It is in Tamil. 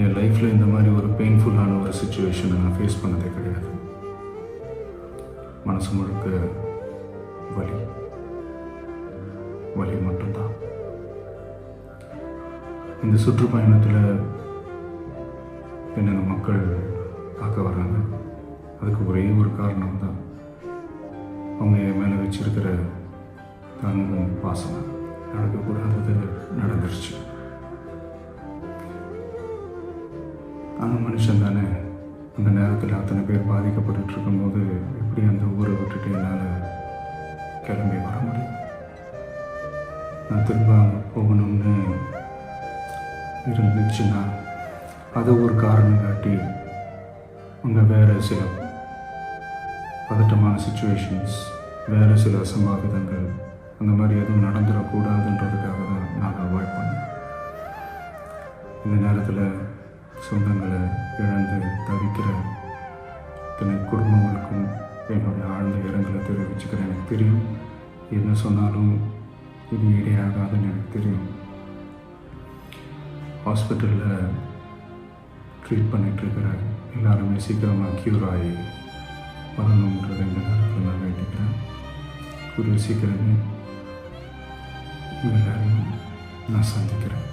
என் லைஃப்பில் இந்த மாதிரி ஒரு பெயின்ஃபுல்லான ஒரு சுச்சுவேஷனை நான் ஃபேஸ் பண்ணதே கிடையாது. மனசு முழுக்க வலி வலி மட்டும்தான். இந்த சுற்றுப்பயணத்தில் என்னென்ன மக்கள் பார்க்க வர்றாங்க, அதுக்கு ஒரே ஒரு காரணம் தான், அவங்க என் மேலே வச்சிருக்கிற அன்பும் பாசம். நடக்கக்கூடாதது நடந்துருச்சு. ஆனால் மனுஷன் தானே. அந்த நேரத்தில் அத்தனை பேர் பாதிக்கப்பட்டு இருக்கும்போது எப்படி அந்த ஊரை விட்டுட்டு என்னால் கிளம்பி வர முடியும்? நான் திரும்ப அங்கே போகணும்னு இருந்துச்சுன்னா அதை ஒரு காரணம் காட்டி அங்கே வேறு சில பதட்டமான சுச்சுவேஷன்ஸ், வேறு சில அசம்பாவிதங்கள் அந்த மாதிரி எதுவும் நடந்துடக்கூடாதுன்றதுக்காக தான் நான் அவாய்ட் பண்ணேன். இந்த நேரத்தில் சொந்தங்களை இழந்து தவிக்கிற இத்தனை குடும்பங்களுக்கும் என்னுடைய ஆழ்ந்த இரங்கலை தெரிவிச்சுக்கிறேன். எனக்கு தெரியும், என்ன சொன்னாலும் இது ஈடையாகாதுன்னு எனக்கு தெரியும். ஹாஸ்பிட்டலில் ட்ரீட் பண்ணிகிட்ருக்கிற எல்லாருமே சீக்கிரமாக க்யூர் ஆகி வரணுன்றது இந்த நேரத்தில் நான் வேண்டிக்கிறேன். கூடிய சீக்கிரமே எல்லாரையும் நான் சந்திக்கிறேன்.